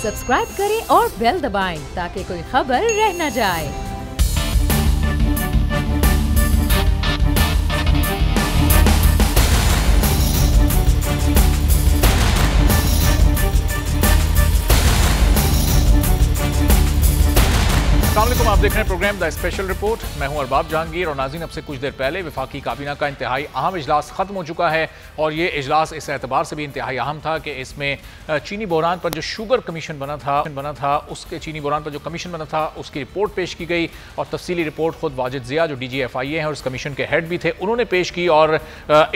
Subscribe करें और bell दबाएं ताकि कोई खबर रह न जाए। अस्सलामुअलैकुम, आप देख रहे हैं प्रोग्राम द स्पेशल रिपोर्ट। मैं हूं अरबाब जहांगीर और नाज़रीन, अब से कुछ देर पहले वफाकी काबीना का इंतहाई अहम इजलास ख़त्म हो चुका है और ये इजलास इस एतबार से भी इंतहाई अहम था कि इसमें चीनी बहरान पर जो शुगर कमीशन बना था उसके चीनी बहरान पर जो कमीशन बना था उसकी रिपोर्ट पेश की गई और तफसीली रिपोर्ट खुद वाजिद ज़िया जो DGFIA हैं और इस कमीशन के हेड भी थे उन्होंने पेश की। और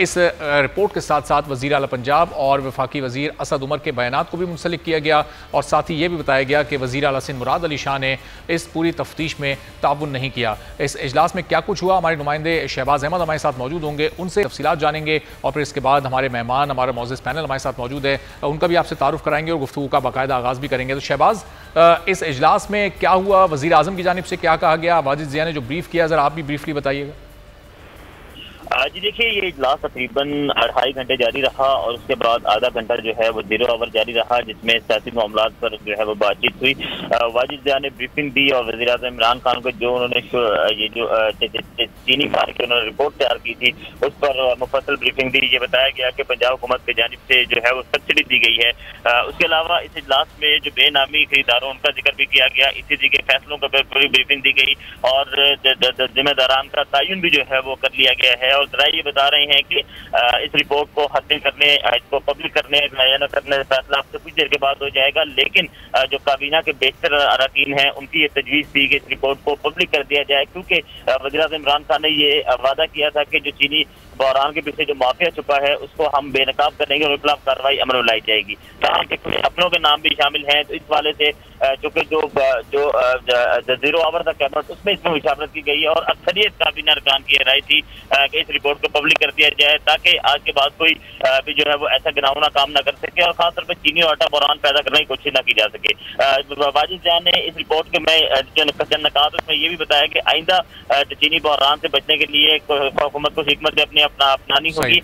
इस रिपोर्ट के साथ साथ वज़ीर आला पंजाब और वफाकी वज़ीर असद उमर के बयानात को भी मुंसलिक किया गया और साथ ही ये भी बताया गया कि वज़ीर आला सिंध मुराद अली शाह ने इस पूरी तफ्तीश में ताउन नहीं किया। इस इजलास में क्या कुछ हुआ, हमारे नुमाइंदे शहबाज अहमद हमारे साथ मौजूद होंगे, उनसे तफसीलात जानेंगे और फिर इसके बाद हमारे मेहमान, हमारा मौजूद पैनल हमारे साथ मौजूद है, उनका भी आपसे तारुफ कराएंगे और गुफ्तगू का बाकायदा आगाज़ भी करेंगे। तो शहबाज, इस इजलास में क्या हुआ, वज़ीर आज़म की जानिब से क्या कहा गया, वाजिद ज़िया ने जो ब्रीफ किया, ज़रा आप भी ब्रीफली बताइएगा। जी देखिए, ये इजलास तकरीबन 2.5 घंटे जारी रहा और उसके बाद आधा घंटा जो है वो 0 आवर जारी रहा जिसमें सियासी मामलात पर जो है वो बातचीत हुई। वाजिद ज़िया ने ब्रीफिंग दी और वज़ीर आज़म इमरान खान को जो उन्होंने ये जो चीनी मार के उन्होंने रिपोर्ट तैयार की थी उस पर मुफस्सल ब्रीफिंग दी। ये बताया गया कि पंजाब हुकूमत की जानिब से जो है वो सब्सिडी दी गई है। उसके अलावा इस इजलास में जो बेनामी खरीदारों उनका जिक्र भी किया गया, ECG के फैसलों पर पूरी ब्रीफिंग दी गई और जिम्मेदारान का तयन भी जो है वो कर लिया गया है। और जरा ये बता रहे हैं कि इस रिपोर्ट को हासिल करने, इसको पब्लिक करने या न करने का फैसला आपसे कुछ देर के बाद हो जाएगा, लेकिन जो काबीना के बेहतर अरकान हैं उनकी ये तजवीज़ थी कि इस रिपोर्ट को पब्लिक कर दिया जाए क्योंकि वज़ीर आज़म इमरान खान ने ये वादा किया था कि जो चीनी बहरान के पीछे जो माफिया छुपा है उसको हम बेनकाब करेंगे और खिलाफ कार्रवाई अमल में लाई जाएगी। कहा कि अपनों के नाम भी शामिल हैं, तो इस वाले से चूंकि जो 0 आवर था कैबिनेट उसमें इसमें मुशावरत की गई है और अक्सरियत काबीना अरकान की राय थी कि इस रिपोर्ट को पब्लिक कर दिया जाए ताकि आज के बाद कोई भी जो है वो ऐसा गिनावना काम न कर सके और खासतौर पर चीनी और आटा बहरान पैदा करने की कोशिश न की जा सके। वाजिद ज़िया ने इस रिपोर्ट के में जो नकात उसमें ये भी बताया कि आइंदा चीनी बहरान से बचने के लिए हुकूमत को हिकमत अपनानी होगी।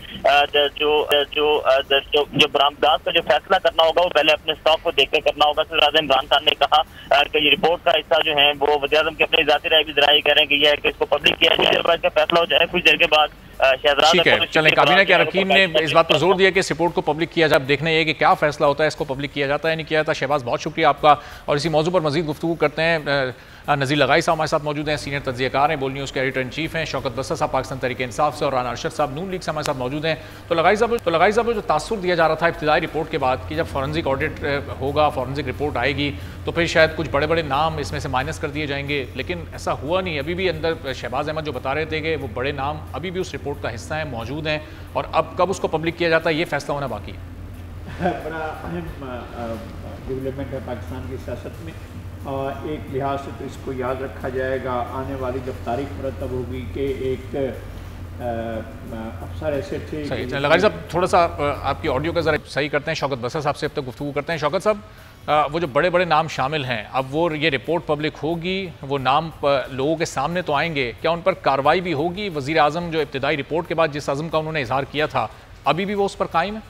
जो बरामदात का जो फैसला करना होगा वो पहले अपने स्टॉक को देखकर करना होगा। वज़ीर इमरान खान ने कहा कि ये रिपोर्ट का हिस्सा जो है वो वज़ीर आज़म की अपनी ज़ाती राय भी ज़राए कह रहे हैं कि यह है कि इसको पब्लिक किया जाए और इसका फैसला हो जाए कुछ देर के बाद। ठीक है, चलें, काबीना के अरकान ने इस बात पर जोर दिया कि इस रिपोर्ट को पब्लिक किया जाए। अब देखना ये कि क्या फैसला होता है, इसको पब्लिक किया जाता है नहीं किया जाता। शहबाज, बहुत शुक्रिया आपका और इसी मौजू पर मजीद गुफ्तगू करते हैं। नज़ीर लगाई साहब हमारे साथ मौजूद हैं, सीनियर तज्ज़ियाकार हैं, बोल न्यूज़ के एडिटर इन चीफ हैं, शौकत बस्सा साहब पाकिस्तान तहरीक इंसाफ से और राना अरशद साहब नून लीग से हमारे साथ मौजूद हैं। तो लगाई साहब जो तासुर दिया जा रहा था इब्तिदाई रिपोर्ट के बाद कि जब फॉरेंसिक ऑडिट होगा, फॉरेंसिक रिपोर्ट आएगी तो फिर शायद कुछ बड़े बड़े नाम इसमें से माइनस कर दिए जाएंगे, लेकिन ऐसा हुआ नहीं। अभी भी अंदर शहबाज अहमद जो बता रहे थे कि वो बड़े नाम अभी भी उस रिपोर्ट का हिस्सा हैं, मौजूद हैं और अब कब उसको पब्लिक किया जाता है ये फैसला होना बाकी है। बड़ा अहम डेवलपमेंट है पाकिस्तान की सियासत में और एक लिहाज से तो इसको याद रखा जाएगा। आने वाली जब तारीख मुरतब होगी कि एक अफसर ऐसे थे। सही, लगाई साहब थोड़ा सा आपकी ऑडियो का ज़रा सही करते हैं। शौकत बस्सा साहब से अब तक गुफ्तगू करते हैं। शौकत साहब, वो जो बड़े बड़े नाम शामिल हैं, अब वो ये रिपोर्ट पब्लिक होगी, वो नाम लोगों के सामने तो आएंगे, क्या उन पर कार्रवाई भी होगी? वज़ीर आज़म जो इब्तिदाई रिपोर्ट के बाद जिस अज़म का उन्होंने इजहार किया था अभी भी वो उस पर कायम है?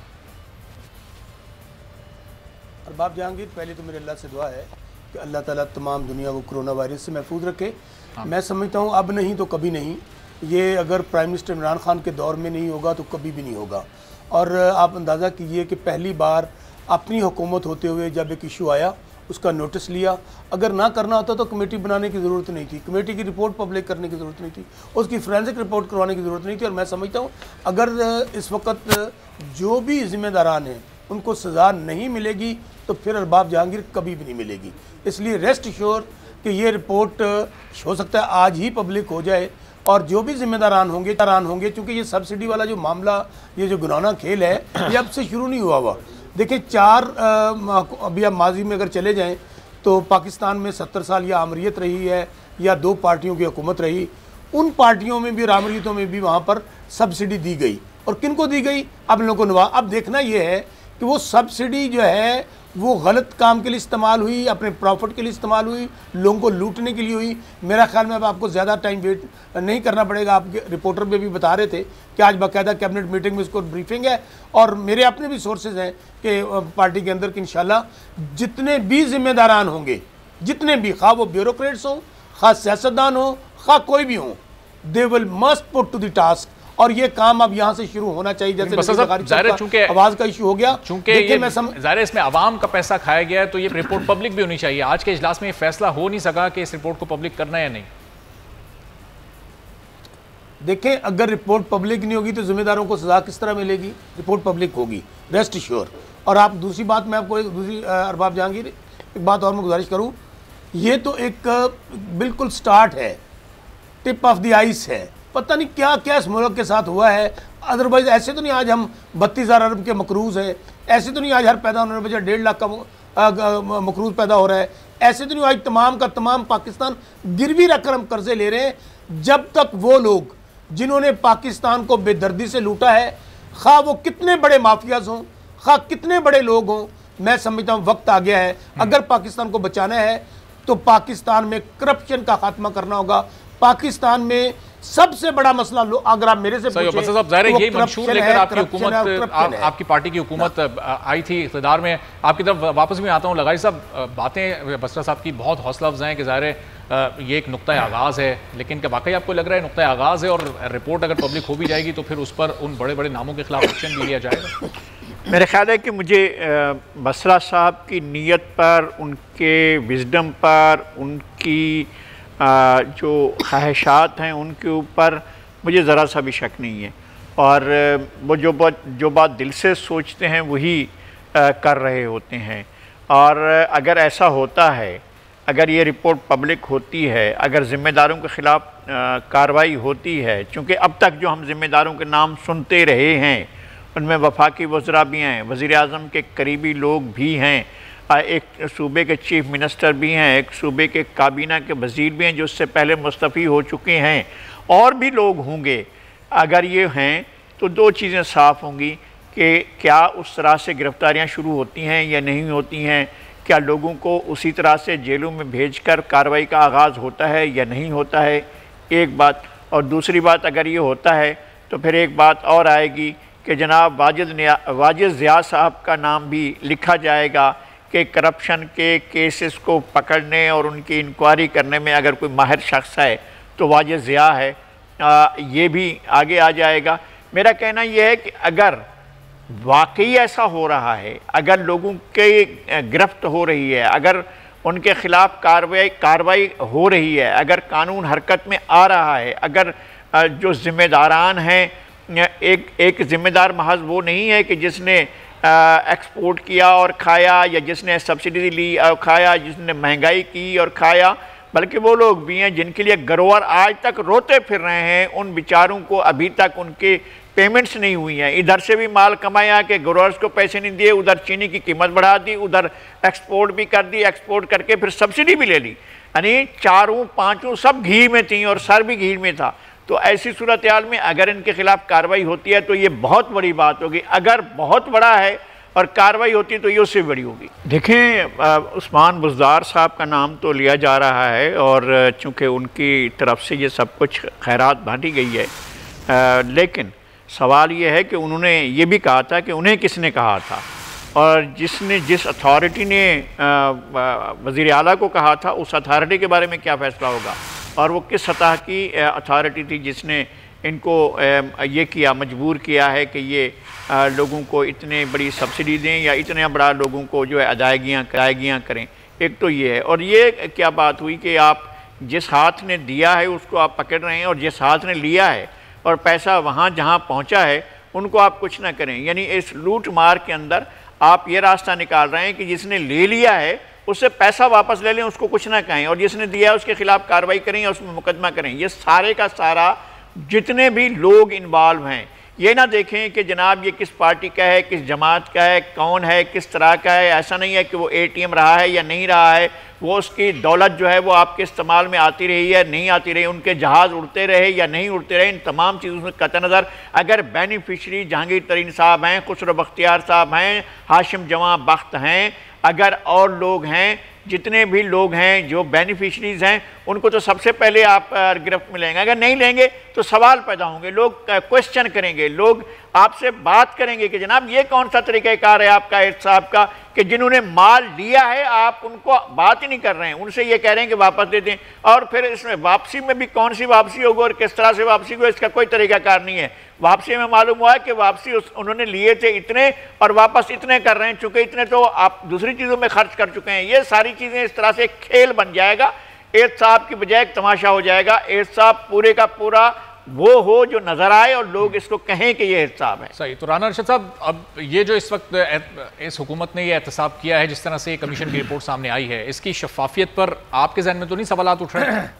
अरबाब जहांगीर, पहले तो मेरे अल्लाह से दुआ है कि अल्लाह ताला तमाम दुनिया को कोरोना वायरस से महफूज रखे। मैं समझता हूँ अब नहीं तो कभी नहीं, ये अगर प्राइम मिनिस्टर इमरान खान के दौर में नहीं होगा तो कभी भी नहीं होगा। और आप अंदाज़ा कीजिए कि पहली बार अपनी हुकूमत होते हुए जब एक इशू आया उसका नोटिस लिया, अगर ना करना होता तो कमेटी बनाने की ज़रूरत नहीं थी, कमेटी की रिपोर्ट पब्लिक करने की ज़रूरत नहीं थी, उसकी फोरेंसिक रिपोर्ट करवाने की ज़रूरत नहीं थी। और मैं समझता हूँ अगर इस वक्त जो भी ज़िम्मेदारान हैं उनको सज़ा नहीं मिलेगी तो फिर अरबाब जहांगीर कभी भी नहीं मिलेगी। इसलिए रेस्ट श्योर कि ये रिपोर्ट हो सकता है आज ही पब्लिक हो जाए और जो भी ज़िम्मेदारान होंगे क्योंकि ये सब्सिडी वाला जो मामला, ये जो गुनाना खेल है ये अब से शुरू नहीं हुआ हुआ। देखिए अभी आप माजी में अगर चले जाएं तो पाकिस्तान में 70 साल या आमरीत रही है या 2 पार्टियों की हुकूमत रही, उन पार्टियों में भी और आमरीतों में भी वहाँ पर सब्सिडी दी गई और किन को दी गई अब लोगों को अब देखना ये है कि वो सब्सिडी जो है वो गलत काम के लिए इस्तेमाल हुई, अपने प्रॉफिट के लिए इस्तेमाल हुई, लोगों को लूटने के लिए हुई। मेरा ख्याल में अब आपको ज़्यादा टाइम वेट नहीं करना पड़ेगा। आपके रिपोर्टर में भी बता रहे थे कि आज बाकायदा कैबिनेट मीटिंग में इसको ब्रीफिंग है, और मेरे अपने भी सोर्सेज हैं कि पार्टी के अंदर कि इंशाल्लाह जितने भी जिम्मेदारान होंगे, जितने भी, खा वो ब्यूरोक्रेट्स हों, खा सियासतदान हो, खा कोई भी हो, they will must put to the task. और ये काम अब यहाँ से शुरू होना चाहिए। जैसे चूंकि आवाज का इशू हो गया, चूंकि ज़ाहिर इसमें आवाम का पैसा खाया गया है, तो ये रिपोर्ट पब्लिक भी होनी चाहिए। आज के इजलास में ये फैसला हो नहीं सका कि इस रिपोर्ट को पब्लिक करना है या नहीं। देखें, अगर रिपोर्ट पब्लिक नहीं होगी तो जिम्मेदारों को सजा किस तरह मिलेगी? रिपोर्ट पब्लिक होगी, रेस्ट श्योर। और आप दूसरी बात, मैं आपको एक दूसरी अरबाब जहांगीर एक बात और मैं गुजारिश करूँ, ये तो एक बिल्कुल स्टार्ट है, टिप ऑफ द आइस है। पता नहीं क्या क्या इस मुल्क के साथ हुआ है। अदरवाइज ऐसे तो नहीं आज हम 32,000 अरब के मकरूज़ हैं, ऐसे तो नहीं आज हर पैदा होने वाले बच्चा 1.5 लाख का मकरूज़ पैदा हो रहा है, ऐसे तो नहीं आज तमाम का तमाम पाकिस्तान गिरवी रखकर हम कर्जे ले रहे हैं। जब तक वो लोग जिन्होंने पाकिस्तान को बेदर्दी से लूटा है, खा वो कितने बड़े माफियाज हों, खा कितने बड़े लोग हों, मैं समझता हूँ वक्त आ गया है। अगर पाकिस्तान को बचाना है तो पाकिस्तान में करप्शन का खात्मा करना होगा। पाकिस्तान में सबसे बड़ा मसला, अगर आप मेरे से पूछें, यही मंशूर लेकर आपकी हुकूमत, आपकी पार्टी की हुकूमत आई थी इक़्तिदार में। आपकी तरफ वापस भी आता हूँ। लगाई साहब, बातें बसरा साहब की बहुत हौसला अफज़ा हैं कि ज़ाहिर है ये एक नुक्ता आगाज़ है, लेकिन क्या वाकई आपको लग रहा है नुक्ता आगाज़ है और रिपोर्ट अगर पब्लिक हो भी जाएगी तो फिर उस पर उन बड़े बड़े नामों के खिलाफ एक्शन भी लिया जाएगा? मेरा ख्याल है कि मुझे बसरा साहब की नीयत पर, उनके विजडम पर, उनकी जो ख्वाहिशात हैं उनके ऊपर मुझे ज़रा सा भी शक नहीं है। और वो जो बात दिल से सोचते हैं वही कर रहे होते हैं। और अगर ऐसा होता है, अगर ये रिपोर्ट पब्लिक होती है, अगर ज़िम्मेदारों के ख़िलाफ़ कार्रवाई होती है, चूँकि अब तक जो हम ज़िम्मेदारों के नाम सुनते रहे हैं उनमें वफाकी वज़रा भी हैं, वज़ीर आज़म के करीबी लोग भी हैं, एक सूबे के चीफ मिनिस्टर भी हैं, एक सूबे के काबीना के वज़ीर भी हैं जो उससे पहले मुस्तफ़ी हो चुके हैं, और भी लोग होंगे। अगर ये हैं तो दो चीज़ें साफ़ होंगी कि क्या उस तरह से गिरफ़्तारियाँ शुरू होती हैं या नहीं होती हैं, क्या लोगों को उसी तरह से जेलों में भेजकर कार्रवाई का आगाज़ होता है या नहीं होता है, एक बात। और दूसरी बात, अगर ये होता है तो फिर एक बात और आएगी कि जनाब वाजिद ज़िया साहब का नाम भी लिखा जाएगा कि करप्शन के केसेस को पकड़ने और उनकी इंक्वायरी करने में अगर कोई माहिर शख्स है तो वाजिद ज़िया है, ये भी आगे आ जाएगा। मेरा कहना यह है कि अगर वाकई ऐसा हो रहा है, अगर लोगों के गिरफ्त हो रही है, अगर उनके ख़िलाफ़ कार्रवाई हो रही है, अगर कानून हरकत में आ रहा है, अगर जो ज़िम्मेदारान हैं, एक ज़िम्मेदार महज वो नहीं है कि जिसने एक्सपोर्ट किया और खाया, या जिसने सब्सिडी ली और खाया, जिसने महंगाई की और खाया, बल्कि वो लोग भी हैं जिनके लिए गरोर आज तक रोते फिर रहे हैं। उन बेचारों को अभी तक उनके पेमेंट्स नहीं हुई हैं। इधर से भी माल कमाया कि ग्रोअर्स को पैसे नहीं दिए, उधर चीनी की कीमत बढ़ा दी, उधर एक्सपोर्ट भी कर दी, एक्सपोर्ट करके फिर सब्सिडी भी ले ली, यानी चारों पाँचों सब घी में थी और सर भी घी में था। तो ऐसी सूरत हाल में अगर इनके खिलाफ कार्रवाई होती है तो ये बहुत बड़ी बात होगी। अगर बहुत बड़ा है और कार्रवाई होती है तो ये उससे बड़ी होगी। देखें, उस्मान बुज़दार साहब का नाम तो लिया जा रहा है और चूँकि उनकी तरफ से ये सब कुछ खैरात बांटी गई है, लेकिन सवाल ये है कि उन्होंने ये भी कहा था कि उन्हें किसने कहा था, और जिस अथॉरिटी ने वज़ीर आला को कहा था उस अथॉरिटी के बारे में क्या फ़ैसला होगा, और वो किस सतह की अथॉरिटी थी जिसने इनको ये किया, मजबूर किया है कि ये लोगों को इतने बड़ी सब्सिडी दें या इतना बड़ा लोगों को जो है अदायगियाँ करें। एक तो ये है, और ये क्या बात हुई कि आप जिस हाथ ने दिया है उसको आप पकड़ रहे हैं, और जिस हाथ ने लिया है और पैसा वहाँ जहाँ पहुँचा है उनको आप कुछ ना करें। यानी इस लूट मार के अंदर आप ये रास्ता निकाल रहे हैं कि जिसने ले लिया है उससे पैसा वापस ले लें, उसको कुछ ना कहें, और जिसने दिया है उसके खिलाफ कार्रवाई करें या उसमें मुकदमा करें। ये सारे का सारा जितने भी लोग इन्वॉल्व हैं, ये ना देखें कि जनाब ये किस पार्टी का है, किस जमात का है, कौन है, किस तरह का है। ऐसा नहीं है कि वो ATM रहा है या नहीं रहा है, वो उसकी दौलत जो है वो आपके इस्तेमाल में आती रही है, नहीं आती रही, उनके जहाज़ उड़ते रहे या नहीं उड़ते रहे, इन तमाम चीज़ों से कत नज़र अगर बेनिफिशरी जहांगीर तरीन साहब हैं, खुसरो बख्तियार साहब हैं, हाशिम जवां बख्त हैं, अगर और लोग हैं, जितने भी लोग हैं जो बेनिफिशरीज़ हैं, उनको तो सबसे पहले आप गिरफ्त में लेंगे। अगर नहीं लेंगे तो सवाल पैदा होंगे, लोग क्वेश्चन करेंगे, लोग आपसे बात करेंगे कि जनाब ये कौन सा तरीक़ाकार है आपका एहतसाब का कि जिन्होंने माल लिया है आप उनको बात ही नहीं कर रहे हैं, उनसे ये कह रहे हैं कि वापस दे दें। और फिर इसमें वापसी में भी कौन सी वापसी होगी और किस तरह से वापसी होगी, इसका कोई तरीक़ाकार नहीं है। वापसी में मालूम हुआ है कि वापसी उन्होंने लिए थे इतने और वापस इतने कर रहे हैं, चूँकि इतने तो आप दूसरी चीज़ों में खर्च कर चुके हैं। ये सारी चीज़ें इस तरह से खेल बन जाएगा, एहतसाब की बजाय एक तमाशा हो जाएगा। एहतसाब पूरे का पूरा वो हो जो नजर आए और लोग इसको कहें कि ये एहतसाब है। सही। तो राना अरशद साहब, अब ये जो इस वक्त इस हुकूमत ने ये एहतसाब किया है, जिस तरह से कमीशन की रिपोर्ट सामने आई है, इसकी शफाफियत पर आपके जहन में तो नहीं सवालात उठ रहे हैं?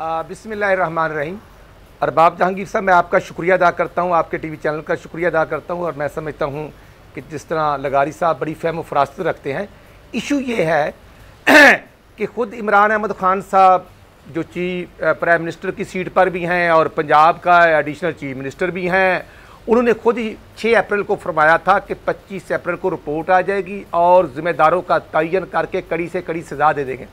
बिस्मिल्लाहिर्रहमानिर्रहीम। अरबाब जहांगीर साहब, मैं आपका शुक्रिया अदा करता हूँ, आपके टीवी चैनल का शुक्रिया अदा करता हूँ। और मैं समझता हूँ कि जिस तरह लगारी साहब बड़ी फहम व फरासत रखते हैं, इशू ये है कि ख़ुद इमरान अहमद ख़ान साहब जो चीफ प्राइम मिनिस्टर की सीट पर भी हैं और पंजाब का एडिशनल चीफ मिनिस्टर भी हैं, उन्होंने खुद ही 6 अप्रैल को फरमाया था कि 25 अप्रैल को रिपोर्ट आ जाएगी और ज़िम्मेदारों का तयन करके कड़ी से कड़ी सज़ा दे देंगे।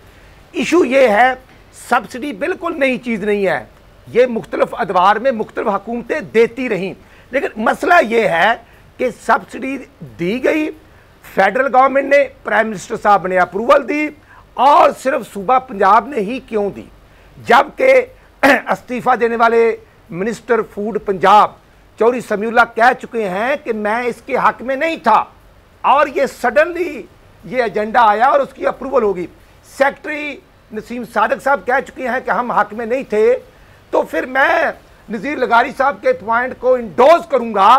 इशू ये है, सब्सिडी बिल्कुल नई चीज़ नहीं है, ये मुख्तलिफ अदवार में मुख्तलिफ हुकूमतें देती रहीं, लेकिन मसला ये है कि सब्सिडी दी गई, फेडरल गवर्नमेंट ने, प्राइम मिनिस्टर साहब ने अप्रूवल दी और सिर्फ सूबा पंजाब ने ही क्यों दी, जबकि इस्तीफ़ा देने वाले मिनिस्टर फूड पंजाब चौधरी समीउल्लाह कह चुके हैं कि मैं इसके हक में नहीं था और ये सडनली ये एजेंडा आया और उसकी अप्रूवल होगी। सेक्रेटरी नसीम सादक साहब कह चुके हैं कि हम हक में नहीं थे, तो फिर मैं नज़ीर लगारी साहब के पॉइंट को इंडोज करूंगा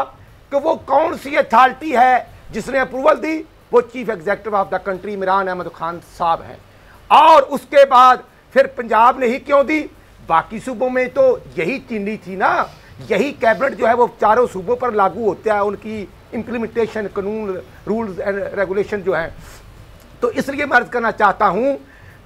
कि वो कौन सी अथॉरिटी है जिसने अप्रूवल दी, वो chief executive of the country Imran Ahmed Khan साहब हैं। और उसके बाद फिर पंजाब ने ही क्यों दी, बाकी सूबों में तो यही चीनी थी ना, यही कैबिनेट जो है वो चारों सूबों पर लागू होता है, उनकी इम्प्लीमेंटेशन, कानून, रूल्स एंड रेगुलेशन जो है। तो इसलिए मैं अर्ज करना चाहता हूँ,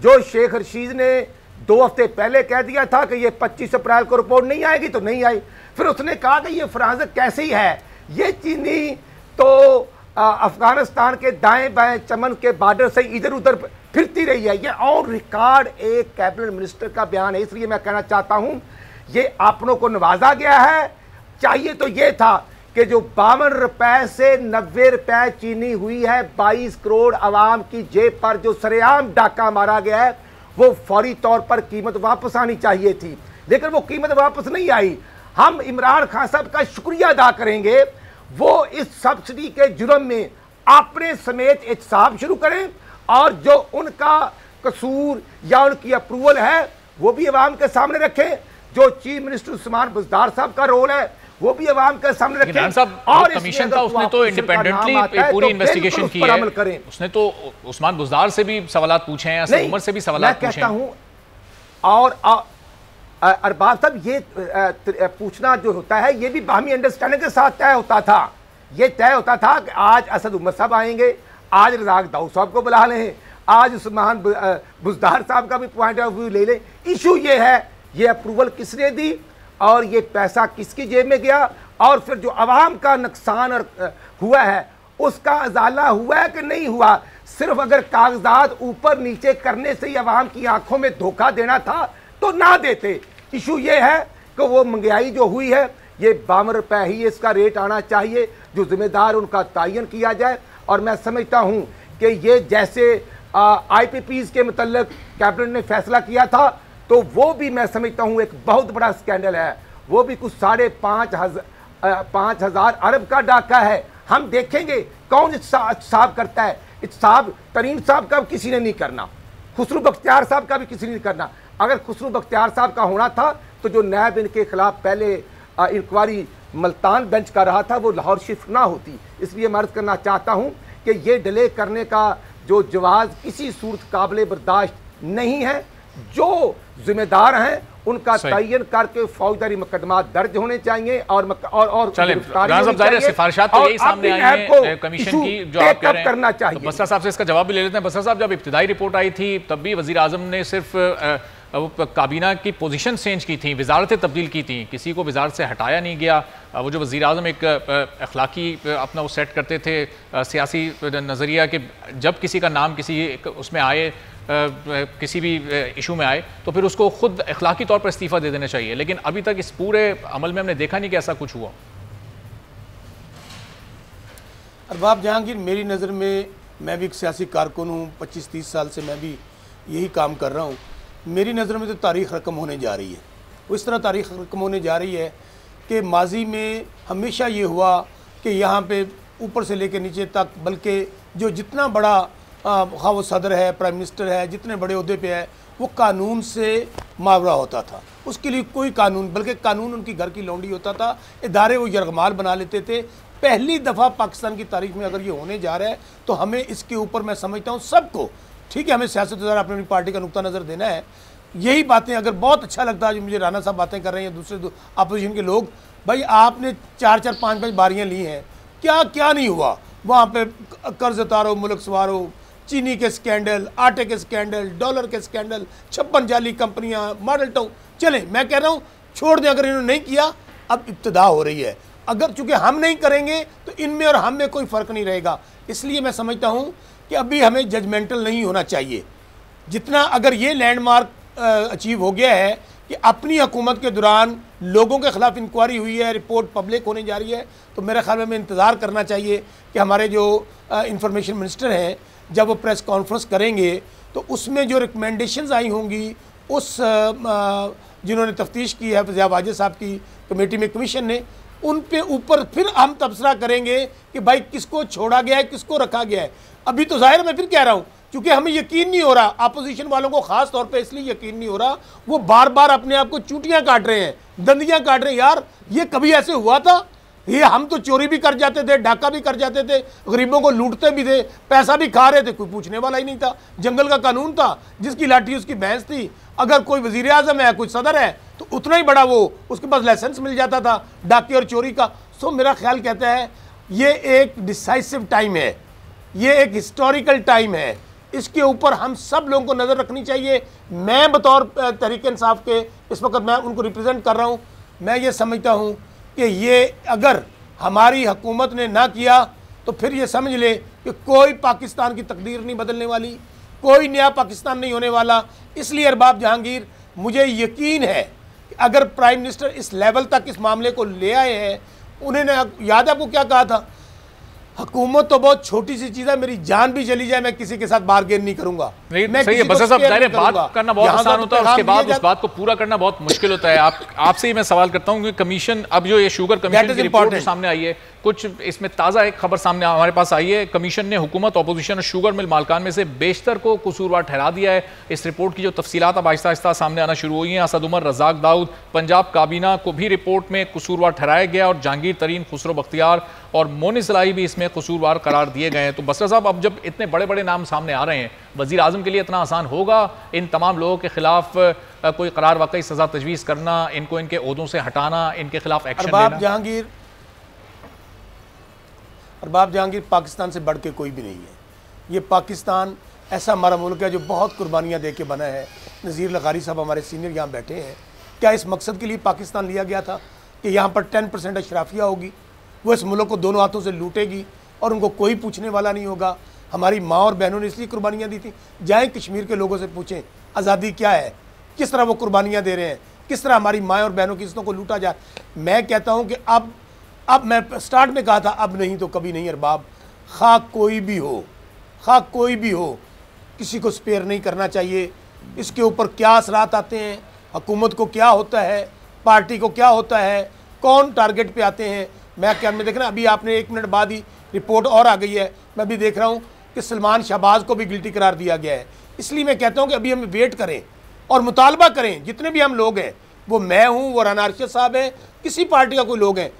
जो शेख रशीद ने 2 हफ्ते पहले कह दिया था कि ये 25 अप्रैल को रिपोर्ट नहीं आएगी तो नहीं आई, फिर उसने कहा कि ये फ्रांस कैसे ही है, ये चीनी तो अफगानिस्तान के दाएं बाएं चमन के बॉर्डर से इधर उधर फिरती रही है। ये ऑन रिकॉर्ड एक कैबिनेट मिनिस्टर का बयान है। इसलिए मैं कहना चाहता हूं, ये अपनों को नवाजा गया है। चाहिए तो ये था कि जो 52 रुपए से 90 रुपए चीनी हुई है, 22 करोड़ आवाम की जेब पर जो सरेआम डाका मारा गया है, वो फौरी तौर पर कीमत वापस आनी चाहिए थी, लेकिन वो कीमत वापस नहीं आई। हम इमरान खान साहब का शुक्रिया अदा करेंगे, वो इस सब्सिडी के जुर्म में अपने समेत एहतसाब शुरू करें और जो उनका कसूर या उनकी अप्रूवल है वो भी अवाम के सामने रखें। जो चीफ मिनिस्टर उस्मान बुज़दार साहब का रोल है वो भी अवाम के सामने रखें। और कमीशन का उसने तो इंडिपेंडेंटली पूरी इन्वेस्टिगेशन की है, उसने तो उस्मान बुज़दार से भी सवालात पूछे हैं, असद उमर से भी सवालात पूछे हैं। और अरबाब साहब, ये पूछना जो होता है ये भी बाहमी अंडरस्टैंडिंग के साथ तय होता था। ये तय होता था कि आज असद उमर साहब आएंगे, आज रज़ाक दाऊद साहब को बुला लें, आज उस्मान बुज़दार साहब का भी पॉइंट ऑफ व्यू ले लें। इशू ये है, ये अप्रूवल किसने दी और ये पैसा किसकी जेब में गया, और फिर जो आवाम का नुकसान हुआ है उसका अजाला हुआ है कि नहीं हुआ। सिर्फ अगर कागजात ऊपर नीचे करने से ही आवाम की आंखों में धोखा देना था तो ना देते। इशू ये है कि वो महंगाई जो हुई है, ये 52 रुपये ही इसका रेट आना चाहिए, जो जिम्मेदार उनका तयन किया जाए। और मैं समझता हूँ कि ये जैसे IPPs के मतलब कैबिनेट ने फैसला किया था, तो वो भी मैं समझता हूँ एक बहुत बड़ा स्कैंडल है। वो भी कुछ 5,500 अरब का डाका है। हम देखेंगे कौन इत्साब करता है। इत्साब तरीन साहब का किसी ने नहीं करना, खुसरो बख्तियार साहब का भी किसी ने नहीं करना। अगर खुसरो बख्तियार साहब का होना था तो जो नैब इनके खिलाफ पहले इंक्वायरी मुल्तान बेंच का रहा था वो लाहौर शिफ्ट ना होती। इसलिए मैं अर्ज़ करना चाहता हूँ कि ये डिले करने का जो जवाज़ किसी सूरत काबिल बर्दाश्त नहीं है। जो जिम्मेदार हैं उनका तयन करके फौजदारी मुकदमा दर्ज होने चाहिए और सिफारिशात तो यही सामने आई है कमीशन की जो आप कह रहे हैं करना चाहिए। तो बसरा साहब से इसका जवाब भी ले लेते हैं। बसरा साहब, जब इब्तिदाई रिपोर्ट आई थी तब भी वजीर आजम ने सिर्फ काबीना की पोजीशन चेंज की थी, वजारतें तब्दील की थी, किसी को वजारत से हटाया नहीं गया। वो जो वज़ीर आज़म एक अखलाकी अपना वो सेट करते थे सियासी नज़रिया कि जब किसी का नाम किसी उसमें आए किसी भी इशू में आए तो फिर उसको खुद अखलाकी तौर पर इस्तीफ़ा दे देना चाहिए, लेकिन अभी तक इस पूरे अमल में हमने देखा नहीं कि ऐसा कुछ हुआ। अरबाब जहांगीर, मेरी नज़र में, मैं भी एक सियासी कारकुन हूँ, 25-30 साल से मैं भी यही काम कर रहा हूँ। मेरी नज़र में तो तारीख़ रकम होने जा रही है। वो इस तरह तारीख़ रकम होने जा रही है कि माजी में हमेशा ये हुआ कि यहाँ पे ऊपर से लेकर नीचे तक, बल्कि जो जितना बड़ा हाँ वो सदर है, प्राइम मिनिस्टर है, जितने बड़े ओहदे पे है, वो कानून से मावरा होता था। उसके लिए कोई कानून, बल्कि कानून उनकी घर की लौंडी होता था। इदारे वो यरगमाल बना लेते थे। पहली दफ़ा पाकिस्तान की तारीख में अगर ये होने जा रहा है तो हमें इसके ऊपर, मैं समझता हूँ सबको, ठीक है, हमें सियासतदार अपनी पार्टी का नुक्ता नज़र देना है। यही बातें अगर बहुत अच्छा लगता है जो मुझे राना साहब बातें कर रहे हैं, दूसरे अपोजिशन के लोग, भाई आपने 4-4, 5-5 बारियाँ ली हैं, क्या क्या नहीं हुआ वहाँ पे? कर्ज उतारो, मुल्क सवारो, चीनी के स्कैंडल, आटे के स्कैंडल, डॉलर के स्कैंडल, 56 जाली कंपनियाँ, मॉडल टाउन। चले, मैं कह रहा हूँ छोड़ दें, अगर इन्होंने नहीं किया, अब इब्तिदा हो रही है। अगर चूँकि हम नहीं करेंगे तो इनमें और हम में कोई फ़र्क नहीं रहेगा। इसलिए मैं समझता हूँ कि अभी हमें जजमेंटल नहीं होना चाहिए। जितना अगर ये लैंडमार्क अचीव हो गया है कि अपनी हुकूमत के दौरान लोगों के ख़िलाफ़ इंक्वायरी हुई है, रिपोर्ट पब्लिक होने जा रही है, तो मेरे ख्याल में हमें इंतज़ार करना चाहिए कि हमारे जो इंफॉर्मेशन मिनिस्टर हैं, जब वो प्रेस कॉन्फ्रेंस करेंगे तो उसमें जो रिकमेंडेशंस आई होंगी, उस जिन्होंने तफ्तीश की है फ़िज़ा वाजिद साहब की कमेटी में, कमीशन ने, उन पे ऊपर फिर हम तबसरा करेंगे कि भाई किसको छोड़ा गया है, किसको रखा गया है। अभी तो ज़ाहिर मैं फिर कह रहा हूँ, क्योंकि हमें यकीन नहीं हो रहा, अपोजिशन वालों को ख़ास तौर पे इसलिए यकीन नहीं हो रहा, वो बार बार अपने आप को चूटियाँ काट रहे हैं, दंदियाँ काट रहे हैं। यार ये कभी ऐसे हुआ था? ये हम तो चोरी भी कर जाते थे, डाका भी कर जाते थे, गरीबों को लूटते भी थे, पैसा भी खा रहे थे, कोई पूछने वाला ही नहीं था। जंगल का कानून था, जिसकी लाठी उसकी भैंस थी। अगर कोई वजीर आज़म है, कोई सदर है, तो उतना ही बड़ा वो, उसके पास लाइसेंस मिल जाता था डाके और चोरी का। सो मेरा ख्याल कहता है ये एक डिसाइसिव टाइम है, ये एक हिस्टोरिकल टाइम है। इसके ऊपर हम सब लोगों को नज़र रखनी चाहिए। मैं बतौर तहरीक इंसाफ के, इस वक्त मैं उनको रिप्रेजेंट कर रहा हूँ, मैं ये समझता हूँ कि ये अगर हमारी हुकूमत ने ना किया तो फिर ये समझ ले कि कोई पाकिस्तान की तकदीर नहीं बदलने वाली, कोई नया पाकिस्तान नहीं होने वाला। इसलिए अरबाब जहांगीर, मुझे यकीन है कि अगर प्राइम मिनिस्टर इस लेवल तक इस मामले को ले आए हैं, उन्होंने, याद है आपको क्या कहा था, हुकूमत तो बहुत छोटी सी चीज़ है, मेरी जान भी चली जाए मैं किसी के साथ बारगेन नहीं करूंगा। मैं सही है, बसर साहब, बात करना बहुत आसान होता है, उसके बाद उस बात को पूरा करना बहुत मुश्किल होता है। आपसे ही मैं सवाल करता हूँ कि कमीशन, अब जो ये शुगर कमीशन की रिपोर्ट सामने आई है, कुछ इसमें ताज़ा एक खबर सामने हमारे पास आई है। कमीशन ने हुकूमत, अपोजिशन और शुगर मिल मालकान में से बेशतर को कसूरवार ठहरा दिया है। इस रिपोर्ट की जो तफसीलात अब आहिस्ता आहिस्ता सामने आना शुरू हुई हैं। असद उमर, रज़ाक दाऊद, पंजाब काबीना को भी रिपोर्ट में कसूरवार ठहराया गया और जहांगीर तरीन, खुसरो बख्तियार और मोनिस इलाही भी इसमें कसूरवार करार दिए गए हैं। तो बसरा साहब, अब जब इतने बड़े बड़े नाम सामने आ रहे हैं, वज़ीर आज़म के लिए इतना आसान होगा इन तमाम लोगों के खिलाफ कोई करार वाकई सज़ा तजवीज़ करना, इनको इनके ओहदों से हटाना, इनके खिलाफ एक्शन लेना? अरबाब जहांगीर, पाकिस्तान से बढ़ के कोई भी नहीं है। ये पाकिस्तान ऐसा हमारा मुल्क है जो बहुत कुर्बानियाँ दे के बना है। नज़ीर लगारी साहब हमारे सीनियर यहाँ बैठे हैं। क्या इस मकसद के लिए पाकिस्तान लिया गया था कि यहाँ पर 10% अशराफिया होगी, वो इस मुल्क को दोनों हाथों से लूटेगी और उनको कोई पूछने वाला नहीं होगा? हमारी माँ और बहनों ने इसलिए कुर्बानियाँ दी थी। जाएँ कश्मीर के लोगों से पूछें आज़ादी क्या है, किस तरह वो कुर्बानियाँ दे रहे हैं, किस तरह हमारी माँ और बहनों की इज्जतों को लूटा जाए। मैं कहता हूँ कि अब मैं स्टार्ट में कहा था, अब नहीं तो कभी नहीं। अरबाब, खा कोई भी हो, खा कोई भी हो, किसी को स्पेयर नहीं करना चाहिए। इसके ऊपर क्या असरात आते हैं, हुकूमत को क्या होता है, पार्टी को क्या होता है, कौन टारगेट पे आते हैं। मैं क्या में देख रहा, अभी आपने 1 मिनट बाद ही रिपोर्ट और आ गई है, मैं भी देख रहा हूँ कि सलमान शहबाज को भी गिल्टी करार दिया गया है। इसलिए मैं कहता हूँ कि अभी हम वेट करें और मुतालबा करें, जितने भी हम लोग हैं, वो मैं हूँ, वो राना अरशद साहब हैं, किसी पार्टी का कोई लोग हैं,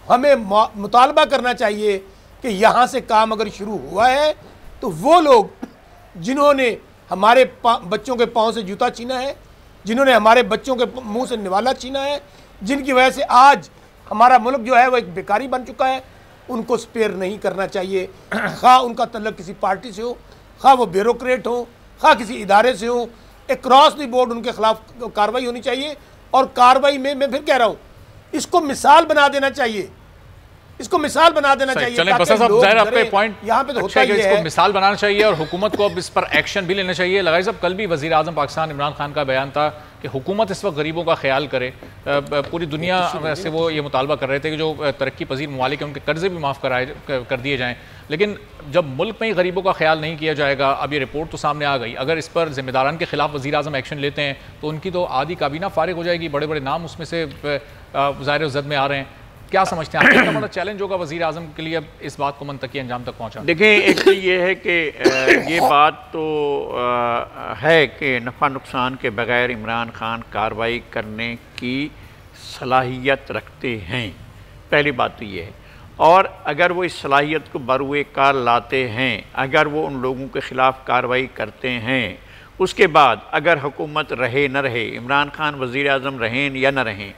हमें मुतालबा करना चाहिए कि यहाँ से काम अगर शुरू हुआ है तो वो लोग जिन्होंने हमारे बच्चों के पाँव से जूता छीना है, जिन्होंने हमारे बच्चों के मुंह से निवाला छीना है, जिनकी वजह से आज हमारा मुल्क जो है वो एक बेकारी बन चुका है, उनको स्पेयर नहीं करना चाहिए। खा उनका तल्लक किसी पार्टी से हो, खा वो ब्यूरोक्रेट हो, खा किसी इदारे से हो, अक्रॉस द बोर्ड उनके खिलाफ कार्रवाई होनी चाहिए। और कार्रवाई में मैं फिर कह रहा हूँ, इसको मिसाल बना देना चाहिए, इसको मिसाल बना देना चाहिए। चलें बसर साहब, ज़ाहिर आपके पॉइंट यहाँ पे तो अच्छा होता है कि ही इसको है। मिसाल बनाना चाहिए और हुकूमत को अब इस पर एक्शन भी लेना चाहिए। लगाई साहब, कल भी वज़ीर आज़म पाकिस्तान इमरान खान का बयान था कि हुकूमत इस वक्त गरीबों का ख्याल करे। पूरी दुनिया से वो ये मुतालबा कर रहे थे कि जो तरक्की पजीर ममालिक हैं उनके कर्जे भी माफ़ कर दिए जाएँ, लेकिन जब मुल्क में ही गरीबों का ख्याल नहीं किया जाएगा, अब ये रिपोर्ट तो सामने आ गई, अगर इस पर जिम्मेदारान के खिलाफ वज़ीर आज़म एक्शन लेते हैं तो उनकी तो आधी काबीना फारिग हो जाएगी, बड़े बड़े नाम उसमें से ज़ाहिर जद में आ रहे हैं। क्या समझते हैं आप, कितना बड़ा चैलेंज होगा वज़ीर आज़म के लिए अब इस बात को मंतकी अंजाम तक पहुँचा? देखें, एक तो ये है कि ये बात तो है कि नफ़ा नुकसान के बगैर इमरान खान कार्रवाई करने की सलाहियत रखते हैं, पहली बात तो ये है। और अगर वो इस सलाहियत को बरूए कार लाते हैं, अगर वो उन लोगों के ख़िलाफ़ कार्रवाई करते हैं, उसके बाद अगर हुकूमत रहे न रहे, इमरान खान वज़ीर आज़म रहें या न रहें,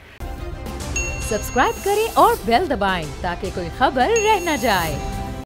सब्सक्राइब करें और बेल दबाएं ताकि कोई खबर रह न जाए।